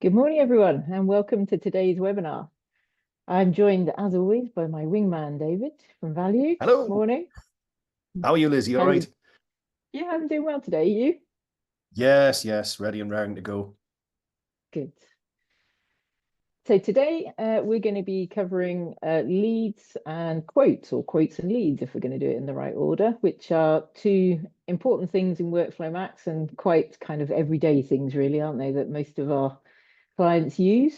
Good morning, everyone, and welcome to today's webinar. I'm joined, as always, by my wingman, David from Value. Hello. Morning. How are you, Liz? You all right? Yeah, I'm doing well today. You? Yes. Ready and round to go. Good. So today we're going to be covering leads and quotes, or quotes and leads, if we're going to do it in the right order, which are two important things in Workflow Max and quite kind of everyday things, really, aren't they, that most of our clients use.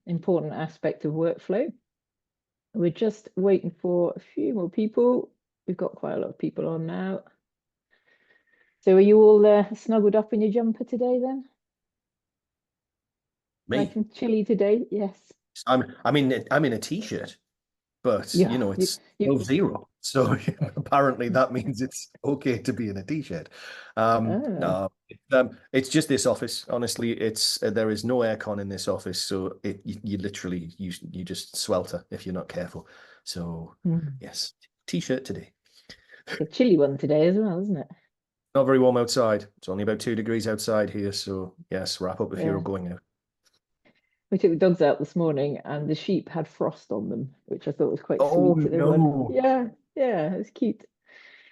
Important aspect of workflow. We're just waiting for a few more people. We've got quite a lot of people on now. So are you all snuggled up in your jumper today then? Nice Me? and chilly today, yes. I'm in a t-shirt, but Yeah, it's you above zero. So apparently that means it's okay to be in a t-shirt. No, it's just this office. Honestly, it's there is no aircon in this office, so you literally you just swelter if you're not careful. So yes, t-shirt today. a chilly one today as well, isn't it? Not very warm outside. It's only about 2 degrees outside here, so yes, wrap up if Yeah. you're going out. We took the dogs out this morning and the sheep had frost on them, which I thought was quite Oh sweet. They were, no. yeah, it's cute.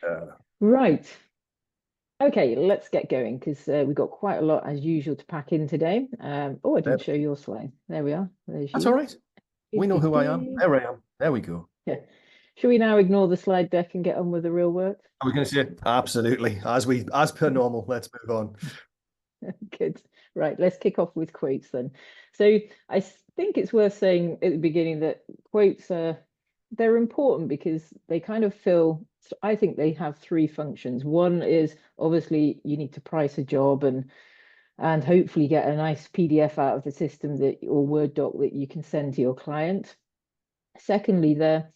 Uh, Right. Okay, let's get going because we've got quite a lot as usual to pack in today. Oh, I didn't show your slide. There we are. There's that's all you. right. We know who I am. There I am. There we go. Yeah. Should we now ignore the slide deck and get on with the real work? I was going to say absolutely. As per normal. Let's move on. Good. Right, let's kick off with quotes then. So I think it's worth saying at the beginning that quotes are they're important because they kind of fill, I think they have three functions. One is obviously you need to price a job and hopefully get a nice PDF out of the system that or Word doc that you can send to your client. Secondly, they're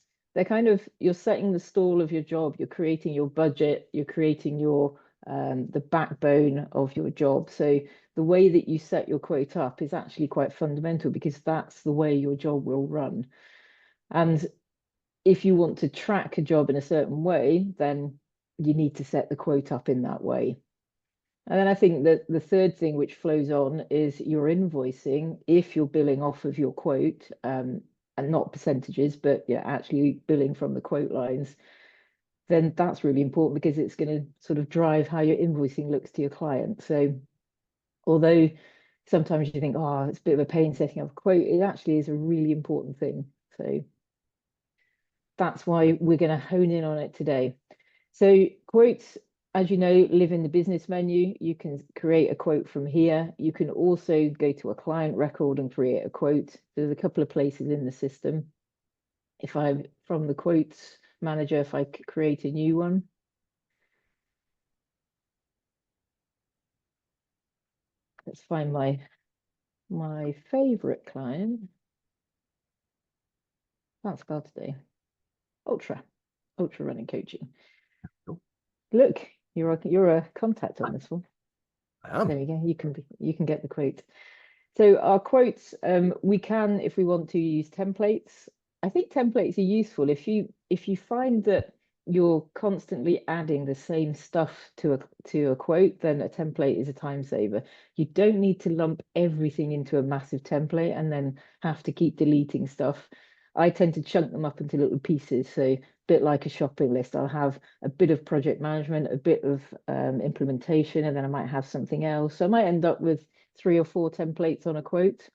kind of you're setting the stall of your job, you're creating your budget, you're creating your the backbone of your job. So the way that you set your quote up is actually quite fundamental because that's the way your job will run. And if you want to track a job in a certain way, then you need to set the quote up in that way. And then I think that the third thing which flows on is your invoicing. If you're billing off of your quote, and not percentages, but yeah, actually billing from the quote lines, then that's really important because it's going to sort of drive how your invoicing looks to your client. So although sometimes you think, oh, it's a bit of a pain setting up a quote, it actually is a really important thing. So that's why we're going to hone in on it today. So quotes, as you know, live in the business menu. You can create a quote from here. You can also go to a client record and create a quote. There's a couple of places in the system. If I'm from the quotes manager, if I create a new one. Let's find my favorite client. That's spelled today. Ultra running coaching. Look, you're a contact on this one. I am. There we go. You can get the quote. So our quotes, we can, if we want to, use templates. I think templates are useful if you find that you're constantly adding the same stuff to a quote, then a template is a time saver. You don't need to lump everything into a massive template and then have to keep deleting stuff. I tend to chunk them up into little pieces. So a bit like a shopping list, I'll have a bit of project management, a bit of implementation, and then I might have something else. So I might end up with 3 or 4 templates on a quote.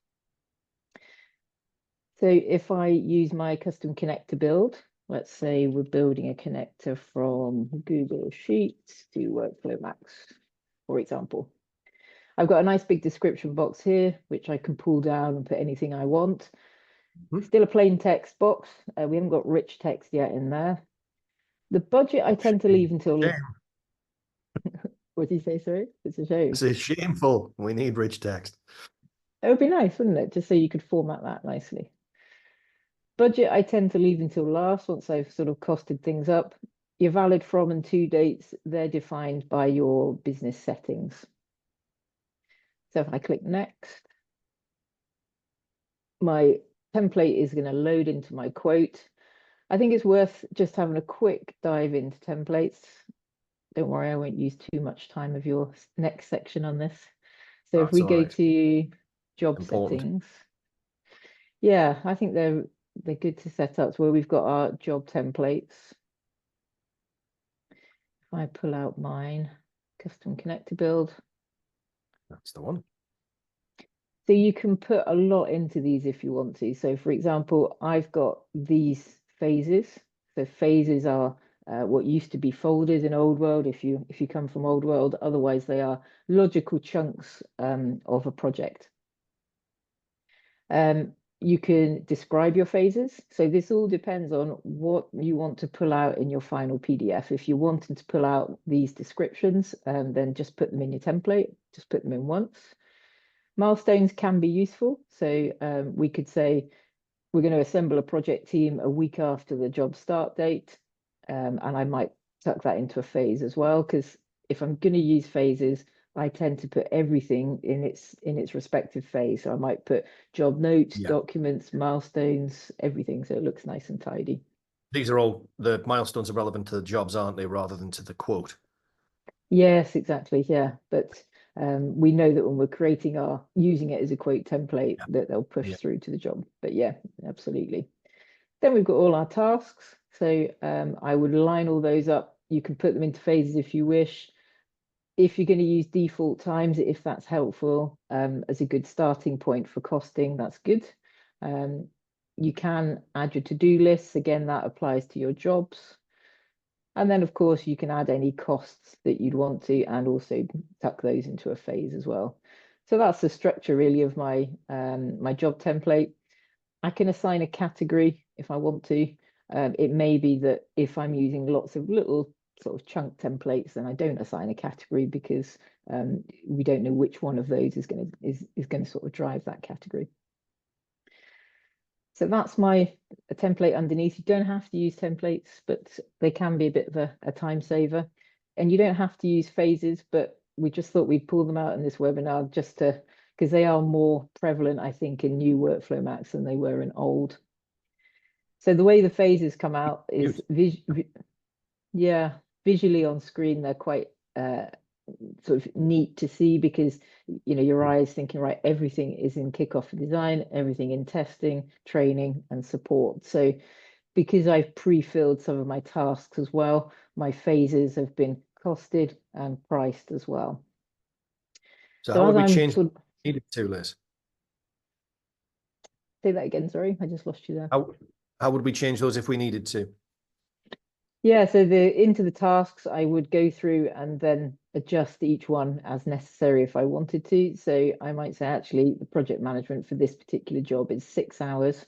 So if I use my custom connector build, let's say we're building a connector from Google Sheets to Workflow Max, for example. I've got a nice big description box here, which I can pull down and put anything I want. Still a plain text box. We haven't got rich text yet in there. The budget I tend to leave until... What do you say, sorry? It's a shame. It's shameful. We need rich text. It would be nice, wouldn't it? Just so you could format that nicely. Budget I tend to leave until last once I've sort of costed things up. Your valid from and to dates, they're defined by your business settings. So if I click next, my template is going to load into my quote. I think it's worth just having a quick dive into templates. Don't worry, I won't use too much time of your next section on this. So if we go to job important. settings. Yeah, I think they're good to set up. So where we've got our job templates. If I pull out mine, custom connector build. That's the one. So you can put a lot into these if you want to. So for example, I've got these phases. So phases are what used to be folders in Old World if you come from Old World. Otherwise, they are logical chunks of a project. You can describe your phases. So this all depends on what you want to pull out in your final PDF. If you're wanting to pull out these descriptions, then just put them in your template, just put them in once. Milestones can be useful. So we could say we're going to assemble a project team a week after the job start date. And I might tuck that into a phase as well, because if I'm going to use phases, I tend to put everything in its respective phase. So I might put job notes, documents, milestones, everything. So it looks nice and tidy. These are all, the milestones are relevant to the jobs, aren't they, rather than to the quote? Yes, exactly. Yeah. But we know that when we're using it as a quote template, that they'll push through to the job. But yeah, absolutely. Then we've got all our tasks. So I would line all those up. You can put them into phases if you wish. If you're going to use default times, if that's helpful as a good starting point for costing, that's good. You can add your to-do lists. Again, that applies to your jobs. And then, of course, you can add any costs that you'd want to and also tuck those into a phase as well. So that's the structure really of my my job template. I can assign a category if I want to. It may be that if I'm using lots of little sort of chunk templates, then I don't assign a category because we don't know which one of those is going to sort of drive that category. So that's my template underneath. You don't have to use templates, but they can be a bit of a time saver. And you don't have to use phases, but we just thought we'd pull them out in this webinar just to, because they are more prevalent, I think, in new Workflow Max than they were in old. So the way the phases come out is, visually on screen, they're quite sort of neat to see because, you know, your eyes thinking, right, everything is in kickoff design, everything in testing, training, and support. So because I've pre-filled some of my tasks as well, my phases have been costed and priced as well. So how would we change needed to, Liz? Say that again, sorry, I just lost you there. How would we change those if we needed to? Yeah, so into the tasks, I would go through and then adjust each one as necessary if I wanted to. So I might say, actually, the project management for this particular job is 6 hours.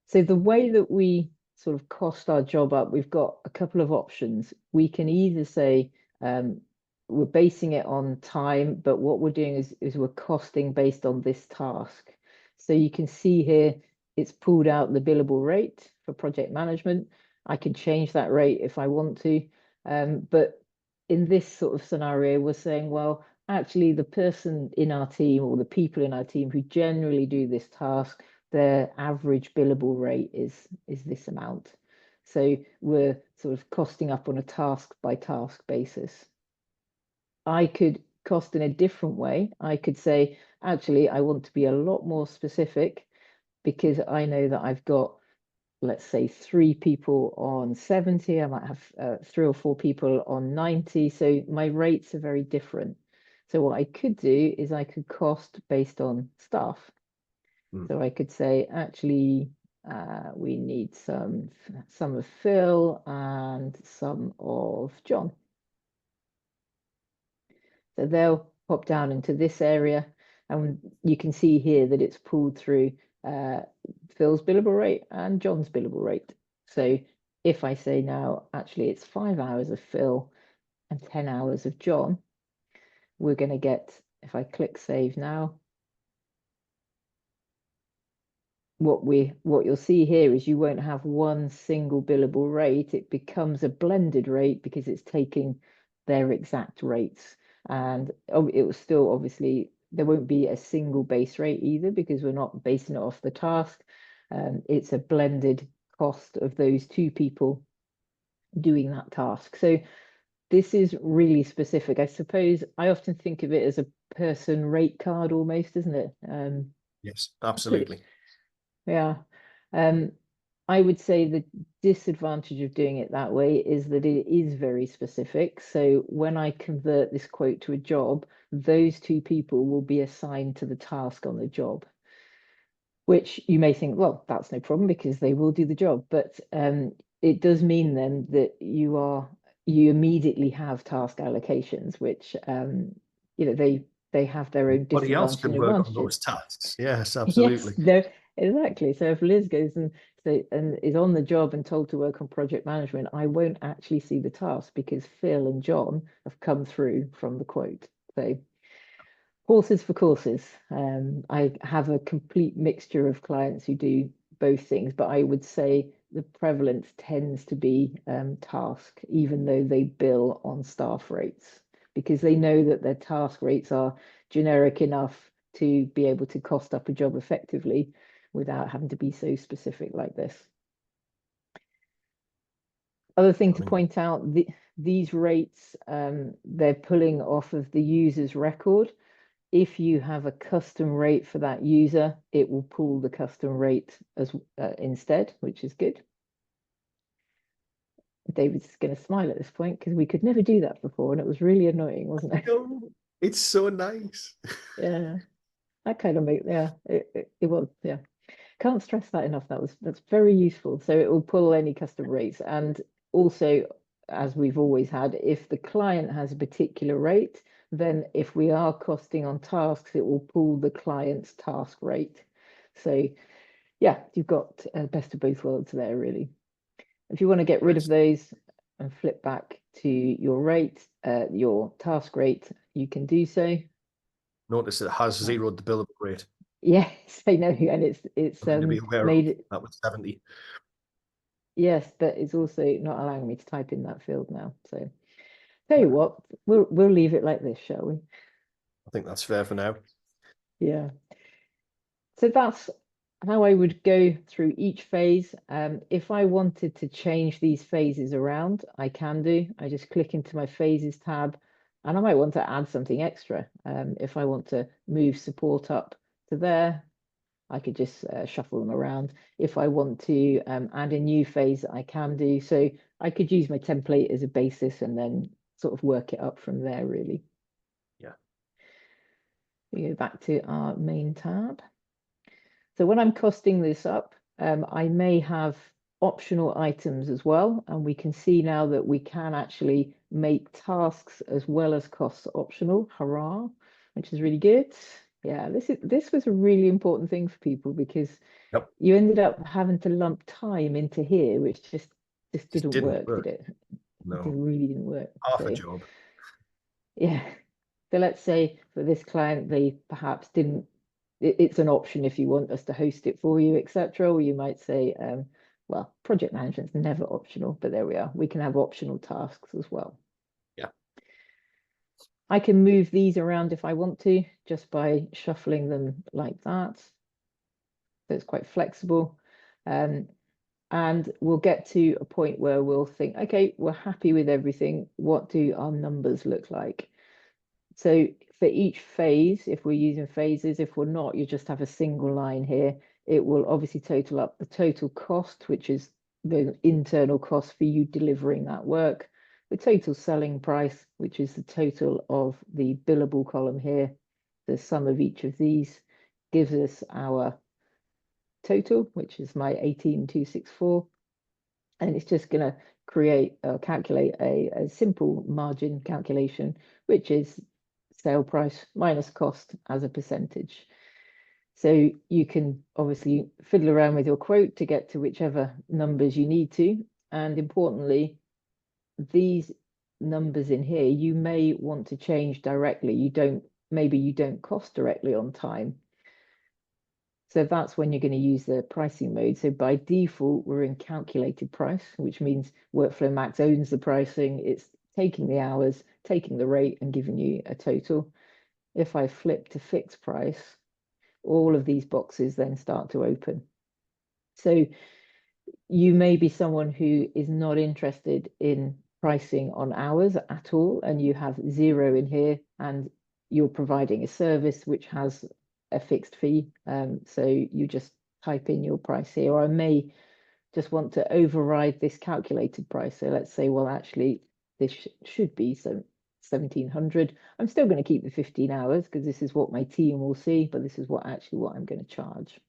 So the way that we sort of cost our job up, we've got a couple of options. We can either say we're basing it on time, but what we're doing is we're costing based on this task. So you can see here, it's pulled out the billable rate for project management. I can change that rate if I want to. But in this sort of scenario, we're saying, well, actually, the person in our team or the people in our team who generally do this task, their average billable rate is this amount. So we're sort of costing up on a task by task basis. I could cost in a different way. I could say, actually, I want to be a lot more specific because I know that I've got, let's say, 3 people on 70. I might have 3 or 4 people on 90. So my rates are very different. So what I could do is I could cost based on staff. So I could say, actually, we need some of Phil and some of John. So they'll pop down into this area, and you can see here that it's pulled through Phil's billable rate and John's billable rate. So if I say now, actually, it's 5 hours of Phil and 10 hours of John, we're going to get, if I click save now, what you'll see here is you won't have one single billable rate. It becomes a blended rate because it's taking their exact rates. And it will still, obviously, there won't be a single base rate either because we're not basing it off the task. It's a blended cost of those 2 people doing that task. So this is really specific. I suppose I often think of it as a person rate card almost, isn't it? Yes, Pretty, absolutely. yeah. I would say the disadvantage of doing it that way is that it is very specific. So when I convert this quote to a job, those two people will be assigned to the task on the job, which you may think, well, that's no problem because they will do the job. But it does mean then that you immediately have task allocations, which they have their own Anybody else disadvantages can and work on advantages. those tasks. Yes, Yes, absolutely. no, exactly. So if Liz goes and is on the job and told to work on project management, I won't actually see the task because Phil and John have come through from the quote. So horses for courses. I have a complete mixture of clients who do both things, but I would say the prevalence tends to be task, even though they bill on staff rates, because they know that their task rates are generic enough to be able to cost up a job effectively without having to be so specific like this. Other thing to point out, these rates, they're pulling off of the user's record. If you have a custom rate for that user, it will pull the custom rate as instead, which is good. David's going to smile at this point because we could never do that before, and it was really annoying, wasn't it? No, it's so nice. Yeah, that kind of it was, yeah. Can't stress that enough. That's very useful. So it will pull any custom rates, and also, as we've always had, if the client has a particular rate, then if we are costing on tasks, it will pull the client's task rate. So yeah, you've got best of both worlds there, really. If you want to get rid of those and flip back to your rate, your task rate, you can do so. Notice it has zeroed the billable rate. Yes, I know, and it's to be aware made of. it. That was 70. Yes, but it's also not allowing me to type in that field now. So tell you what, we'll leave it like this, shall we? I think that's fair for now. Yeah. So that's how I would go through each phase. If I wanted to change these phases around, I can do. I just click into my phases tab, and I might want to add something extra. If I want to move support up to there, I could just shuffle them around. If I want to add a new phase, I can do. So I could use my template as a basis and then sort of work it up from there, really. Yeah. We go back to our main tab. So when I'm costing this up, I may have optional items as well. And we can see now that we can actually make tasks as well as costs optional. Hurrah, which is really good. Yeah, this was a really important thing for people because you ended up having to lump time into here, which just didn't work, did it? No. It really didn't work. Half a job. Yeah. So let's say for this client, they perhaps didn't, it's an option if you want us to host it for you, etc. Or you might say, well, project management's never optional, but there we are. We can have optional tasks as well. Yeah. I can move these around if I want to, just by shuffling them like that. So it's quite flexible. And we'll get to a point where we'll think, okay, we're happy with everything. What do our numbers look like? So for each phase, if we're using phases, if we're not, you just have a single line here. It will obviously total up the total cost, which is the internal cost for you delivering that work. The total selling price, which is the total of the billable column here. The sum of each of these gives us our total, which is my 18,264. And it's just going to create or calculate a simple margin calculation, which is sale price minus cost as a percentage. So you can obviously fiddle around with your quote to get to whichever numbers you need to. And importantly, these numbers in here, you may want to change directly. Maybe you don't cost directly on time. So that's when you're going to use the pricing mode. So by default, we're in calculated price, which means Workflow Max owns the pricing. It's taking the hours, taking the rate, and giving you a total. If I flip to fixed price, all of these boxes then start to open. So you may be someone who is not interested in pricing on hours at all, and you have 0 in here, and you're providing a service which has a fixed fee. So you just type in your price here, or I may just want to override this calculated price. So let's say, well, actually, this should be 1,700. I'm still going to keep the 15 hours because this is what my team will see, but this is what I'm going to charge.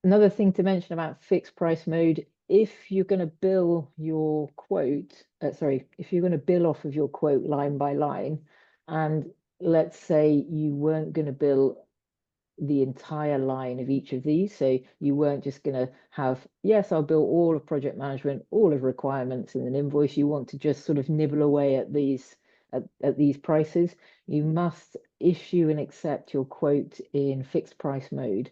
Another thing to mention about fixed price mode, if you're going to bill your quote, if you're going to bill off of your quote line by line, and let's say you weren't going to bill the entire line of each of these, so you weren't just going to have, yes, I'll bill all of project management, all of requirements in an invoice. You want to just sort of nibble away at these prices. You must issue and accept your quote in fixed price mode.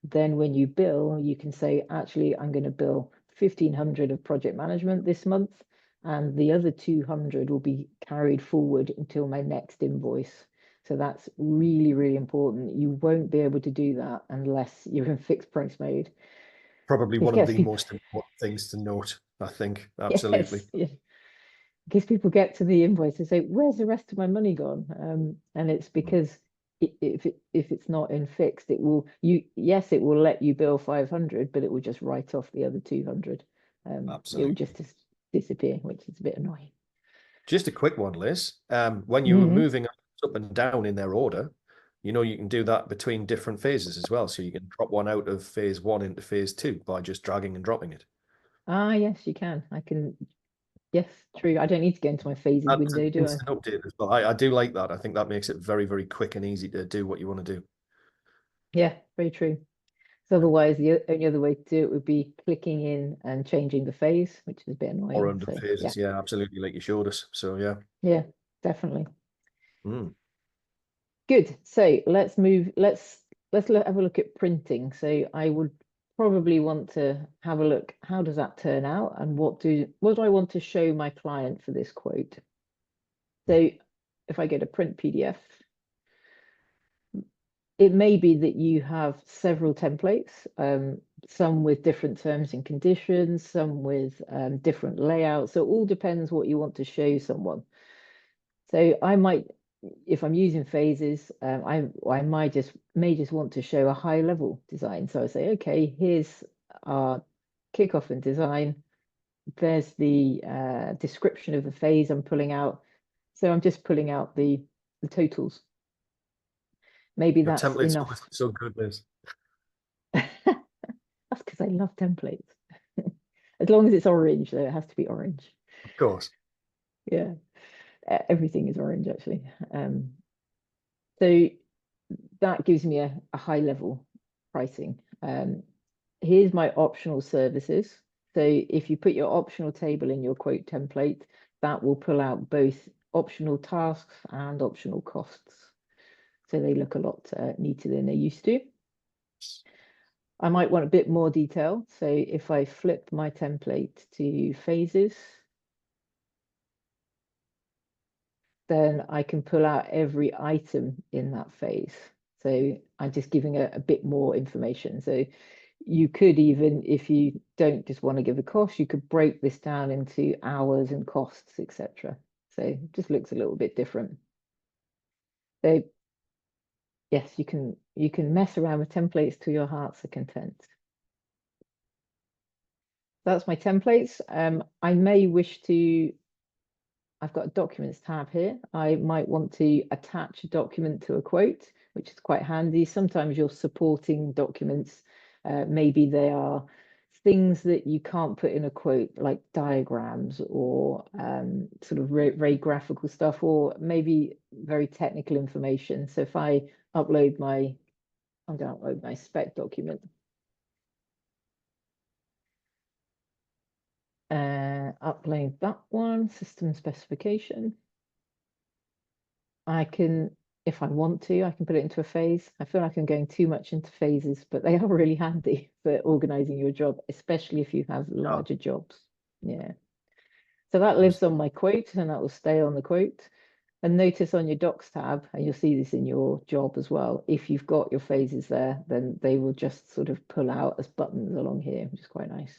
Then when you bill, you can say, actually, I'm going to bill 1,500 of project management this month, and the other 200 will be carried forward until my next invoice. So that's really, really important. You won't be able to do that unless you're in fixed price mode. Probably one of the most important things to note, I think. Absolutely. Yes, yeah. Because people get to the invoice and say, where's the rest of my money gone? And it's because if it's not in fixed, it will let you bill 500, but it will just write off the other 200. It will just disappear, which is a bit annoying. Just a quick one, Liz. When you were moving up and down in their order, you can do that between different phases as well. So you can drop one out of phase 1 into phase 2 by just dragging and dropping it. Ah, yes, you can. I can. Yes, true. I don't need to go into my phases window, do I? Update as well. I do like that. I think that makes it very, very quick and easy to do what you want to do. Yeah, very true. So otherwise, the only other way to do it would be clicking in and changing the phase, which is a bit annoying. Or under phases, yeah, absolutely, like you showed us. So yeah. Yeah, definitely. Good. So let's move. Let's have a look at printing. So I would probably want to have a look. How does that turn out, and what do I want to show my client for this quote? So if I go to print PDF, it may be that you have several templates, some with different terms and conditions, some with different layouts. So it all depends what you want to show someone. So I might, if I'm using phases, I may just want to show a high level design. So I say, okay, here's our kickoff and design. There's the description of the phase I'm pulling out. So I'm just pulling out the totals. Maybe that's enough. So good, Liz. That's because I love templates. As long as it's orange, though, it has to be orange. Of course. Yeah, everything is orange actually. So that gives me a high level pricing. Here's my optional services. So if you put your optional table in your quote template, that will pull out both optional tasks and optional costs. So they look a lot neater than they used to. I might want a bit more detail. So if I flip my template to phases, then I can pull out every item in that phase. So I'm just giving a bit more information. So you could even, if you don't just want to give a cost, you could break this down into hours and costs, etc. So it just looks a little bit different. So yes, you can mess around with templates to your heart's content. That's my templates. I may wish to, I've got a documents tab here. I might want to attach a document to a quote, which is quite handy. Sometimes you're supporting documents. Maybe they are things that you can't put in a quote, like diagrams or sort of very graphical stuff, or maybe very technical information. So if I'm going to upload my spec document. Upload that one, system specification. I can, if I want to, I can put it into a phase. I feel like I'm going too much into phases, but they are really handy for organizing your job, especially if you have larger jobs. Yeah. So that lives on my quote, and that will stay on the quote. And notice on your docs tab, and you'll see this in your job as well, if you've got your phases there, then they will just sort of pull out as buttons along here, which is quite nice.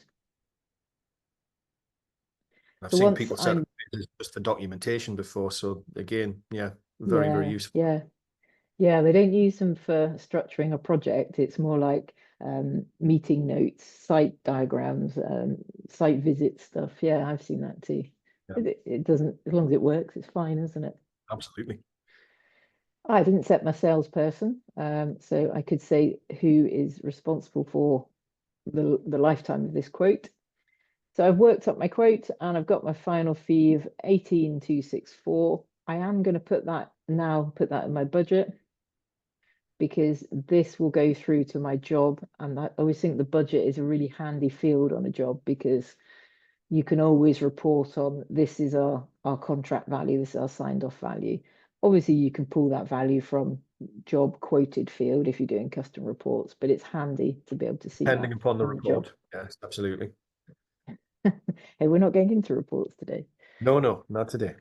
I've So seen once people set up I'm, pages just for documentation before. So again, yeah, very, very yeah, useful. yeah, yeah, they don't use them for structuring a project. It's more like meeting notes, site diagrams, site visit stuff. Yeah, I've seen that too. Yeah, It doesn't, as long as it works, it's fine, isn't it? absolutely. I didn't set my salesperson, so I could say who is responsible for the lifetime of this quote. So I've worked up my quote and I've got my final fee of 18,264. I am going to put that in my budget because this will go through to my job. And I always think the budget is a really handy field on a job because you can always report on this is our contract value, this is our signed off value. Obviously, you can pull that value from job quoted field if you're doing custom reports, but it's handy to be able to see Depending that upon the on the job. report. Yes, absolutely. Hey, we're not getting into reports today. No, no, not today.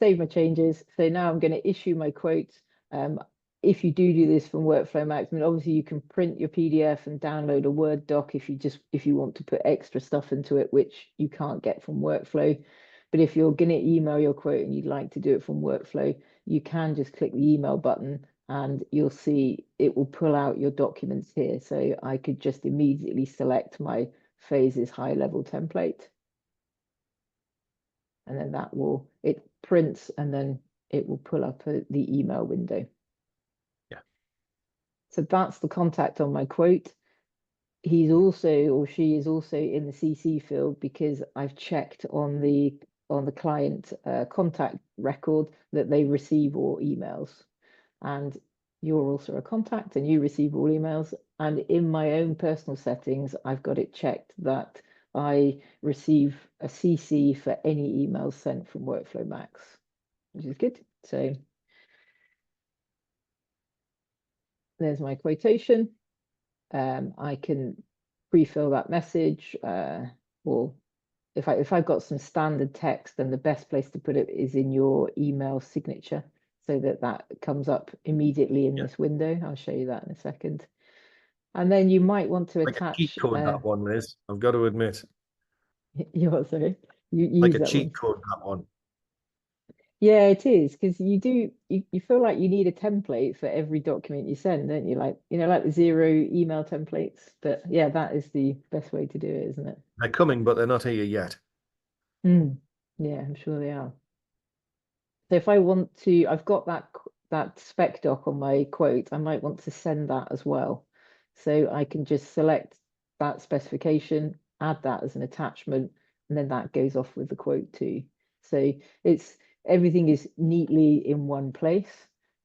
Save my changes. So now I'm going to issue my quote. If you do this from Workflow Max, I mean, obviously you can print your PDF and download a Word doc if you want to put extra stuff into it, which you can't get from Workflow. But if you're going to email your quote and you'd like to do it from Workflow, you can just click the email button and you'll see it will pull out your documents here. So I could just immediately select my phases high level template. And then it prints and then it will pull up the email window. Yeah. So that's the contact on my quote. He's also, or she is also in the CC field because I've checked on the client contact record that they receive all emails. And you're also a contact and you receive all emails. And in my own personal settings, I've got it checked that I receive a CC for any emails sent from Workflow Max, which is good. So there's my quotation. I can pre-fill that message, or if I've got some standard text, then the best place to put it is in your email signature so that comes up immediately in this window. I'll show you that in a second. And then you might want to Like a cheat attach code, that one, Liz. I've got to admit. sorry, you Like use a that one. cheat code, that one. Yeah, it is because you feel like you need a template for every document you send, don't you? Like, like the Xero email templates. But yeah, that is the best way to do it, isn't it? They're coming, but they're not here yet. Yeah, I'm sure they are. So if I want to, I've got that spec doc on my quote, I might want to send that as well. So I can just select that specification, add that as an attachment, and then that goes off with the quote too. So everything is neatly in one place.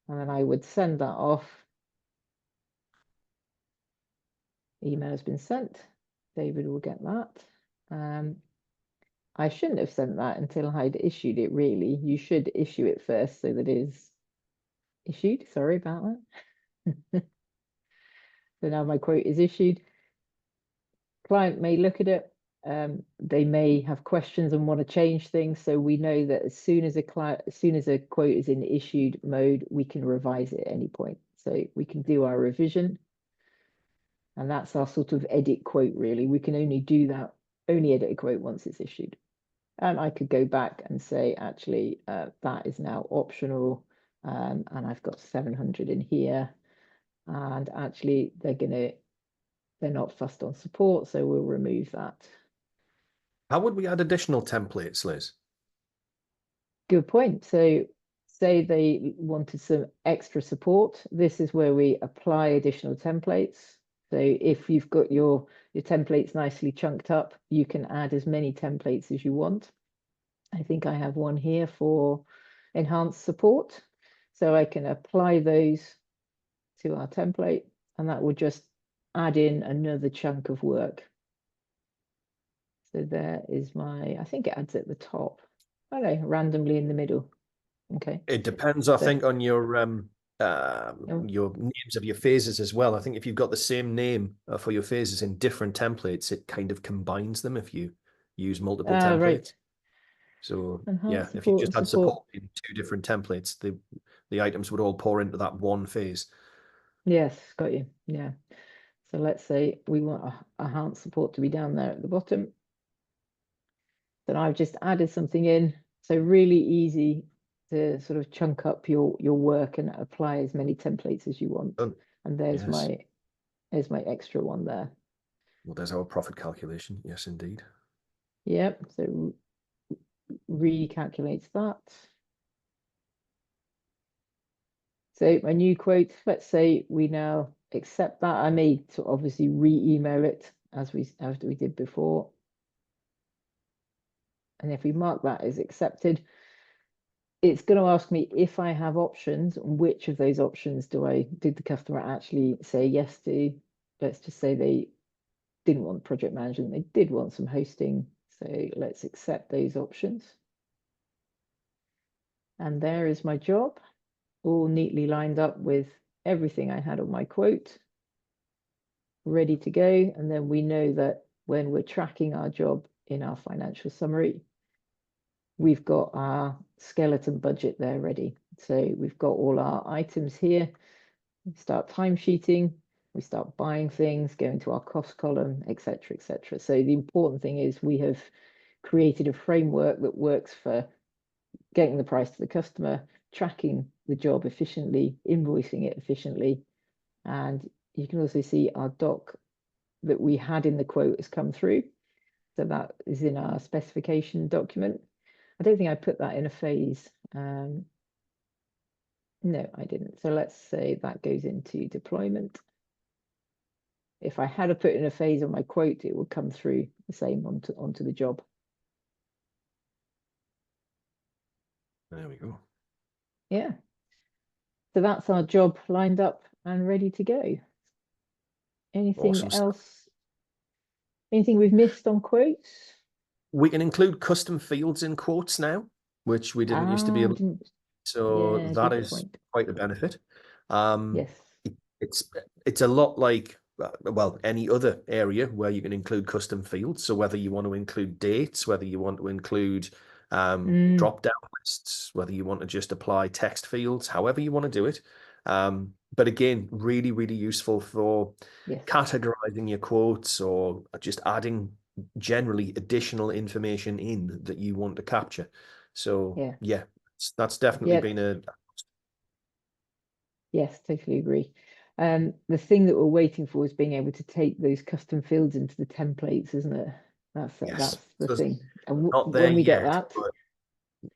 And then I would send that off. Email has been sent. David will get that. I shouldn't have sent that until I'd issued it, really. You should issue it first so that it is issued. Sorry about that. So now my quote is issued. Client may look at it. They may have questions and want to change things. So we know that as soon as a quote is in issued mode, we can revise it at any point. So we can do our revision. And that's our sort of edit quote, really. We can only edit a quote once it's issued. And I could go back and say, actually, that is now optional. And I've got 700 in here. And actually, they're not fussed on support, so we'll remove that. How would we add additional templates, Liz? Good point. So say they wanted some extra support. This is where we apply additional templates. So if you've got your templates nicely chunked up, you can add as many templates as you want. I think I have one here for enhanced support. So I can apply those to our template, and that will just add in another chunk of work. So there is I think it adds at the top. Okay, randomly in the middle. Okay. It depends, I think, on your Oh, names of your phases as well. I think if you've got the same name for your phases in different templates, it kind of combines them if you use multiple templates. right. So Enhanced yeah, if you support just and had support in two different templates, the items would all pour into that one phase. Yes, got you. Yeah. So let's say we want enhanced support to be down there at the bottom. So I've just added something in. So really easy to sort of chunk up your work and apply as many templates as you want. And there's yes. my extra one there. Well, there's our profit calculation. Yes, indeed. Yep. So recalculates that. So my new quote, let's say we now accept that. I may obviously re-email it as we did before. And if we mark that as accepted, it's going to ask me if I have options, which of those options did the customer actually say yes to? Let's just say they didn't want project management, they did want some hosting. So let's accept those options. And there is my job, all neatly lined up with everything I had on my quote, ready to go. And then we know that when we're tracking our job in our financial summary, we've got our skeleton budget there ready. So we've got all our items here. We start timesheeting, we start buying things, go into our cost column, etc., etc. So the important thing is we have created a framework that works for getting the price to the customer, tracking the job efficiently, invoicing it efficiently. And you can also see our doc that we had in the quote has come through. So that is in our specification document. I don't think I put that in a phase. No, I didn't. So let's say that goes into deployment. If I had to put in a phase on my quote, it would come through the same onto the job. There we go. Yeah. So that's our job lined up and ready to go. Anything Awesome else? stuff. Anything we've missed on quotes? We can include custom fields in quotes now, which we didn't used to be able to. So Yeah, that good is point. quite a benefit. Yes. It's a lot like, well, any other area where you can include custom fields. So whether you want to include dates, whether you want to include drop-down lists, whether you want to just apply text fields, however you want to do it. But again, really, really useful for Yes. categorizing your quotes or just adding generally additional information in that you want to capture. So yeah, that's definitely been a. Yes, totally agree. The thing that we're waiting for is being able to take those custom fields into the templates, isn't it? That's the So thing. And not there when we get yet, that, but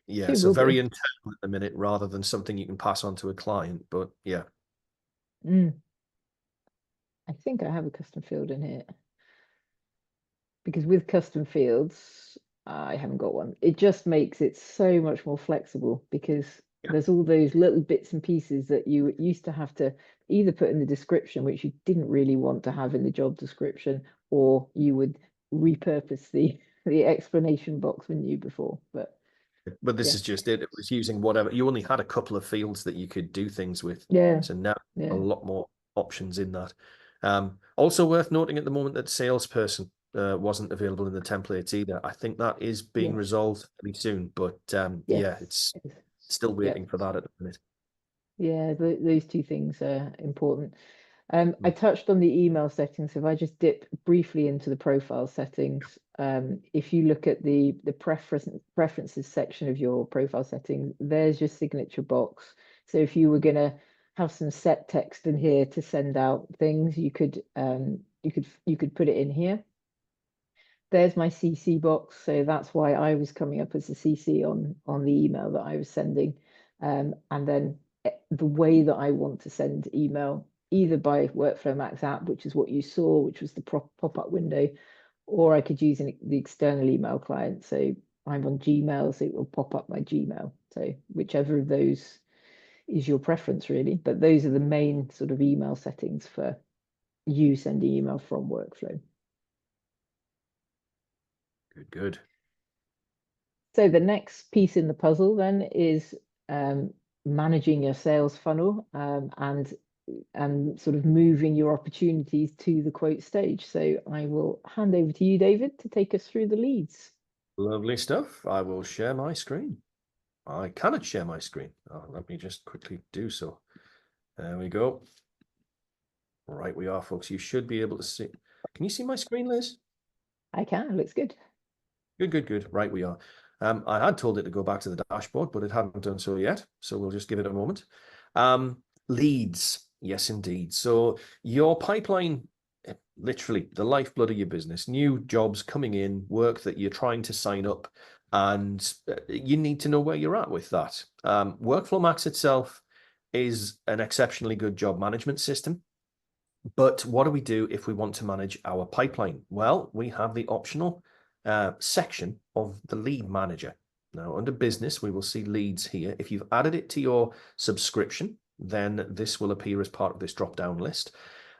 yeah, it so will very be. internal at the minute rather than something you can pass on to a client. But yeah. I think I have a custom field in here. Because with custom fields, I haven't got one. It just makes it so much more flexible because there's all those little bits and pieces that you used to have to either put in the description, which you didn't really want to have in the job description, or you would repurpose the explanation box when you before. But this is just it. It was using whatever. You only had a couple of fields that you could do things with. Yeah. So now a lot more options in that. Also worth noting at the moment that salesperson wasn't available in the templates either. I think that is being resolved pretty soon, but yeah, it's still waiting for that at the minute. Yeah, those two things are important. I touched on the email settings. If I just dip briefly into the profile settings, if you look at the preferences section of your profile settings, there's your signature box. So if you were going to have some set text in here to send out things, you could put it in here. There's my CC box, so that's why I was coming up as a CC on the email that I was sending. And then the way that I want to send email, either by Workflow Max app, which is what you saw, which was the pop-up window, or I could use the external email client. So I'm on Gmail, so it will pop up my Gmail. So whichever of those is your preference, really. But those are the main sort of email settings for you sending email from Workflow. Good. So the next piece in the puzzle then is managing your sales funnel and sort of moving your opportunities to the quote stage. So I will hand over to you, David, to take us through the leads. Lovely stuff. I will share my screen. I cannot share my screen. Let me just quickly do so. There we go. Right, we are, folks. You should be able to see. Can you see my screen, Liz? I can. It looks good. Good, good, good. Right, we are. I had told it to go back to the dashboard, but it hadn't done so yet. So we'll just give it a moment. Leads. Yes, indeed. So your pipeline, literally the lifeblood of your business, new jobs coming in, work that you're trying to sign up, and you need to know where you're at with that. Workflow Max itself is an exceptionally good job management system. But what do we do if we want to manage our pipeline? Well, we have the optional section of the lead manager. Now, under business, we will see leads here. If you've added it to your subscription, then this will appear as part of this drop-down list.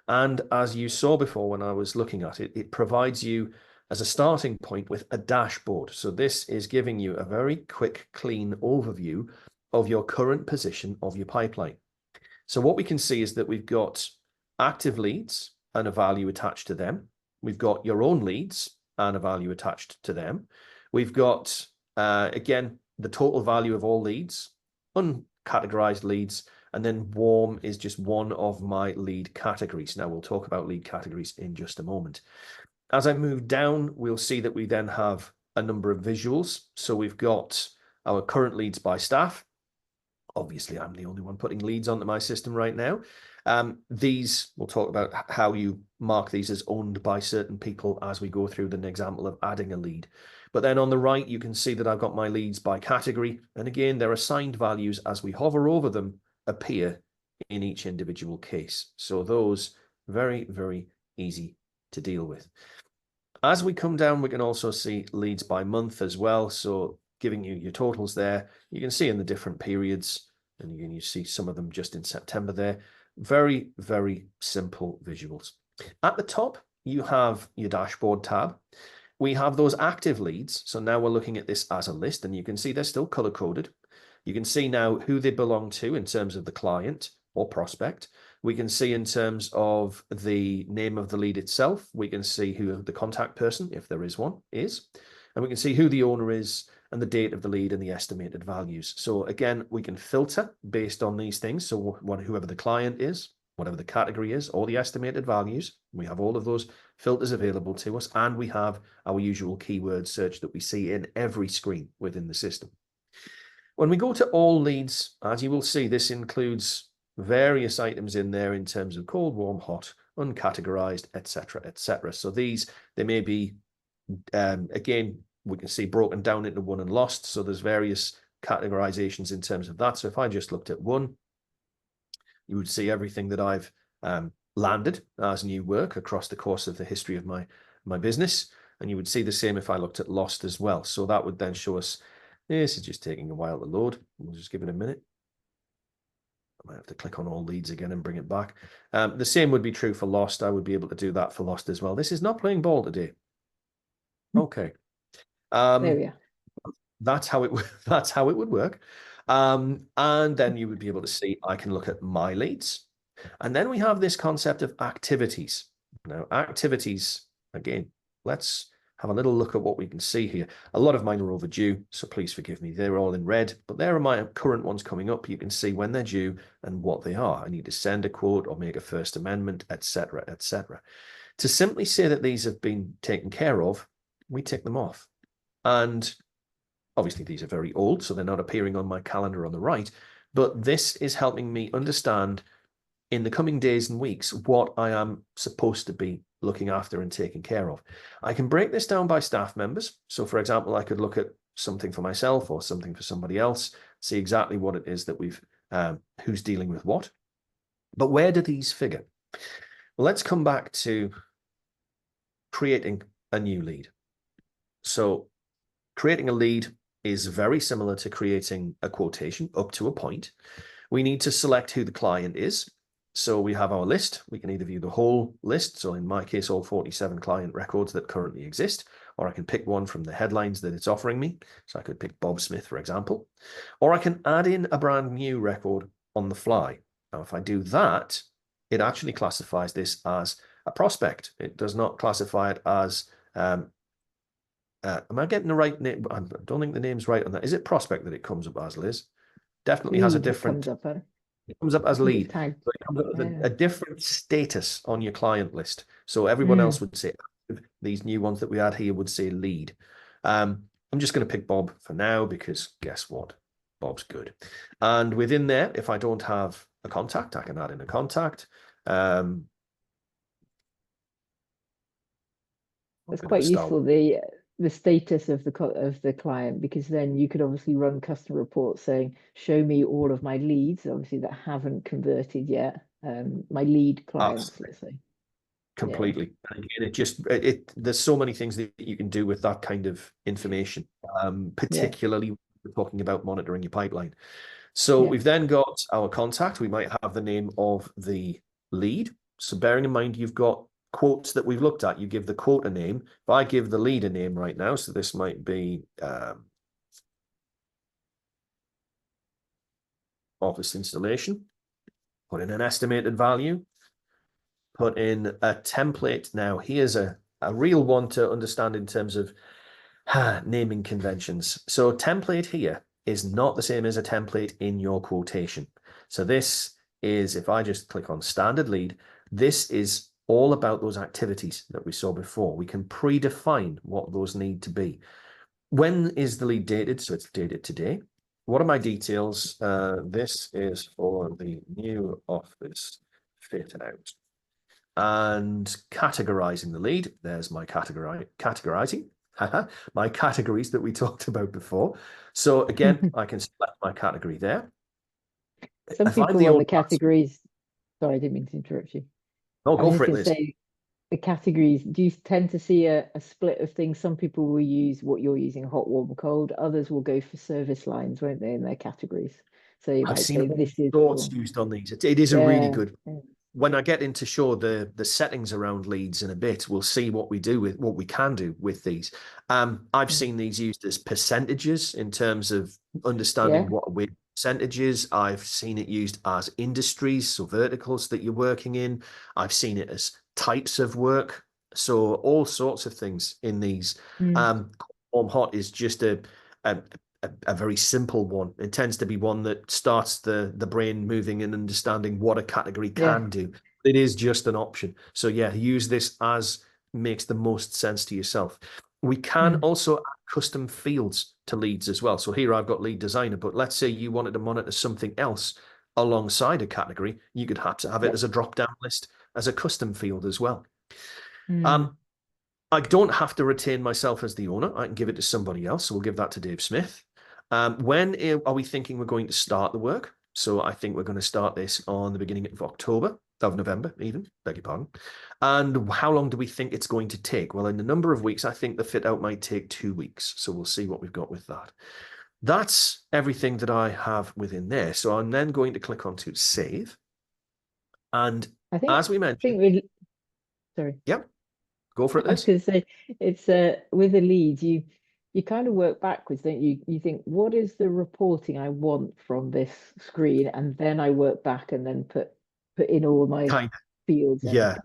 And as you saw before when I was looking at it, it provides you as a starting point with a dashboard. So this is giving you a very quick, clean overview of your current position of your pipeline. So what we can see is that we've got active leads and a value attached to them. We've got your own leads and a value attached to them. We've got, again, the total value of all leads, uncategorized leads, and then warm is just one of my lead categories. Now, we'll talk about lead categories in just a moment. As I move down, we'll see that we then have a number of visuals. So we've got our current leads by staff. Obviously, I'm the only one putting leads onto my system right now. These, we'll talk about how you mark these as owned by certain people as we go through an example of adding a lead. But then on the right, you can see that I've got my leads by category. And again, their assigned values as we hover over them appear in each individual case. So those very, very easy to deal with. As we come down, we can also see leads by month as well. So giving you your totals there, you can see in the different periods, and you see some of them just in September there. Very, very simple visuals. At the top, you have your dashboard tab. We have those active leads. So now we're looking at this as a list, and you can see they're still color-coded. You can see now who they belong to in terms of the client or prospect. We can see in terms of the name of the lead itself. We can see who the contact person, if there is one, is. And we can see who the owner is and the date of the lead and the estimated values. So again, we can filter based on these things. So whoever the client is, whatever the category is, or the estimated values, we have all of those filters available to us. And we have our usual keyword search that we see in every screen within the system. When we go to all leads, as you will see, this includes various items in there in terms of cold, warm, hot, uncategorized, etc., etc. So these, they may be, again, we can see broken down into won and lost. So there's various categorizations in terms of that. So if I just looked at won, you would see everything that I've landed as new work across the course of the history of my business. And you would see the same if I looked at lost as well. So that would then show us, this is just taking a while to load. We'll just give it a minute. I might have to click on all leads again and bring it back. The same would be true for lost. I would be able to do that for lost as well. This is not playing ball today. Okay. There we are. That's how it would work. And then you would be able to see, I can look at my leads. And then we have this concept of activities. Now, activities, again, let's have a little look at what we can see here. A lot of mine are overdue, so please forgive me. They're all in red, but there are my current ones coming up. You can see when they're due and what they are. I need to send a quote or make a first amendment, etc., etc. To simply say that these have been taken care of, we tick them off. And obviously these are very old, so they're not appearing on my calendar on the right, but this is helping me understand in the coming days and weeks what I am supposed to be looking after and taking care of. I can break this down by staff members. So for example, I could look at something for myself or something for somebody else, see exactly what it is that we've, who's dealing with what. But where do these figure? Well, let's come back to creating a new lead. So creating a lead is very similar to creating a quotation up to a point. We need to select who the client is. So we have our list. We can either view the whole list. So in my case, all 47 client records that currently exist, or I can pick one from the headlines that it's offering me. So I could pick Bob Smith, for example, or I can add in a brand new record on the fly. Now, if I do that, it actually classifies this as a prospect. It does not classify it as, am I getting the right name? I don't think the name's right on that. Is it prospect that it comes up as, Liz? Definitely has a different... It comes up as lead. So it comes up with a different status on your client list. So everyone else would say, these new ones that we add here would say lead. I'm just going to pick Bob for now because guess what? Bob's good. And within there, if I don't have a contact, I can add in a contact. It's quite useful, the status of the client, because then you could obviously run customer reports saying, show me all of my leads, obviously that haven't converted yet. My lead clients, let's say. Completely. Yeah. And again, there's so many things that you can do with that kind of information, particularly when we're talking about monitoring your pipeline. So we've then got our contact. We might have the name of the lead. So bearing in mind, you've got quotes that we've looked at. You give the quote a name. If I give the lead a name right now, so this might be office installation, put in an estimated value, put in a template. Now, here's a real one to understand in terms of naming conventions. So template here is not the same as a template in your quotation. So this is, if I just click on standard lead, this is all about those activities that we saw before. We can predefine what those need to be. When is the lead dated? So it's dated today. What are my details? This is for the new office fit out. And categorizing the lead. There's my categorizing. My categories that we talked about before. So again, I can select my category there. Some people on the categories. Sorry, I didn't mean to interrupt you. No, go for it, Liz. Say, the categories, do you tend to see a split of things? Some people will use what you're using, hot, warm, cold. Others will go for service lines, won't they, in their categories? So you might say this is thoughts used on these. It is a really good. When I get into show the settings around leads in a bit, we'll see what we do with what we can do with these. I've seen these used as percentages in terms of understanding what with percentages. I've seen it used as industries, so verticals that you're working in. I've seen it as types of work, so all sorts of things in these. Warm hot is just a very simple one. It tends to be one that starts the brain moving and understanding what a category can do. It is just an option. So yeah, use this as makes the most sense to yourself. We can also add custom fields to leads as well. So here I've got lead designer, but let's say you wanted to monitor something else alongside a category. You could have to have it as a drop-down list, as a custom field as well. I don't have to retain myself as the owner. I can give it to somebody else. So we'll give that to Dave Smith. When are we thinking we're going to start the work? So I think we're going to start this on the beginning of November even, beg your pardon. And how long do we think it's going to take? Well, in a number of weeks, I think the fit out might take 2 weeks. So we'll see what we've got with that. That's everything that I have within there. So I'm then going to click on to save. And as we mentioned, sorry. Yep. Go for it, Liz. I was going to say, it's with the leads, you kind of work backwards, don't you? You think, what is the reporting I want from this screen? And then I work back and then put in all my fields. Yeah.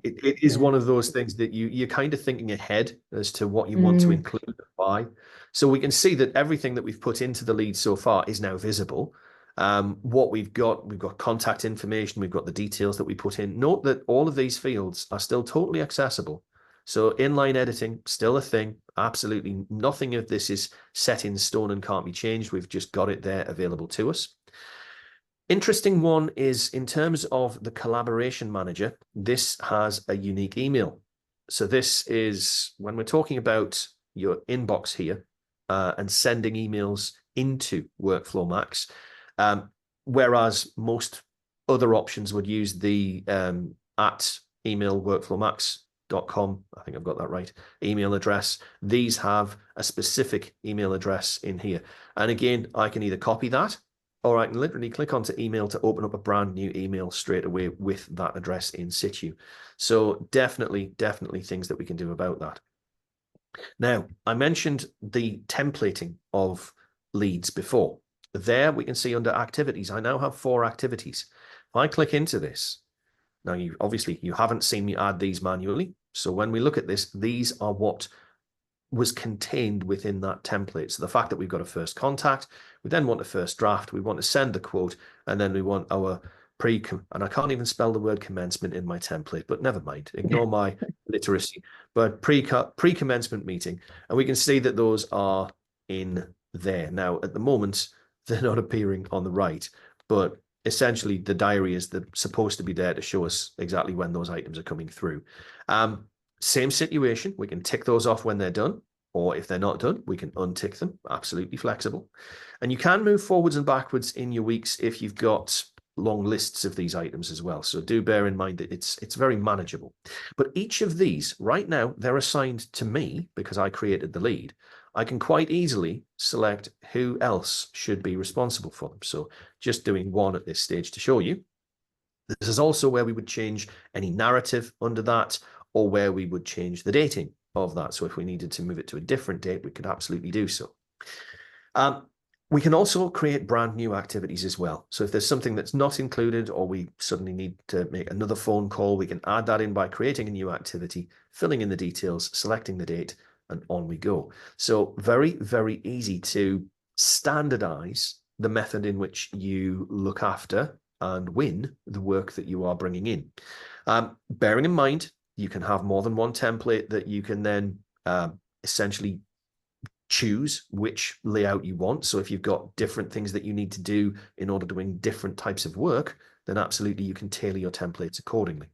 It is one of those things that you're kind of thinking ahead as to what you want to include and why. So we can see that everything that we've put into the lead so far is now visible. What we've got contact information, we've got the details that we put in. Note that all of these fields are still totally accessible. So inline editing, still a thing. Absolutely nothing of this is set in stone and can't be changed. We've just got it there available to us. Interesting one is in terms of the collaboration manager, this has a unique email. So this is when we're talking about your inbox here and sending emails into Workflow Max, whereas most other options would use the at email workflowmax.com, I think I've got that right, email address. These have a specific email address in here. And again, I can either copy that or I can literally click onto email to open up a brand new email straight away with that address in situ. So definitely things that we can do about that. Now, I mentioned the templating of leads before. There we can see under activities, I now have 4 activities. If I click into this, now you haven't seen me add these manually. So when we look at this, these are what was contained within that template. So the fact that we've got a first contact, we then want a first draft, we want to send the quote, and then we want our and I can't even spell the word commencement in my template, but never mind. Ignore my literacy, but pre-commencement meeting. And we can see that those are in there. Now, at the moment, they're not appearing on the right, but essentially the diary is supposed to be there to show us exactly when those items are coming through. Same situation, we can tick those off when they're done, or if they're not done, we can untick them, absolutely flexible. And you can move forwards and backwards in your weeks if you've got long lists of these items as well. So do bear in mind that it's very manageable. But each of these, right now, they're assigned to me because I created the lead. I can quite easily select who else should be responsible for them. So just doing one at this stage to show you. This is also where we would change any narrative under that, or where we would change the dating of that. So if we needed to move it to a different date, we could absolutely do so. We can also create brand new activities as well. So if there's something that's not included, or we suddenly need to make another phone call, we can add that in by creating a new activity, filling in the details, selecting the date, and on we go. So very, very easy to standardize the method in which you look after and win the work that you are bringing in. Bearing in mind, you can have more than one template that you can then essentially choose which layout you want. So if you've got different things that you need to do in order to win different types of work, then absolutely you can tailor your templates accordingly.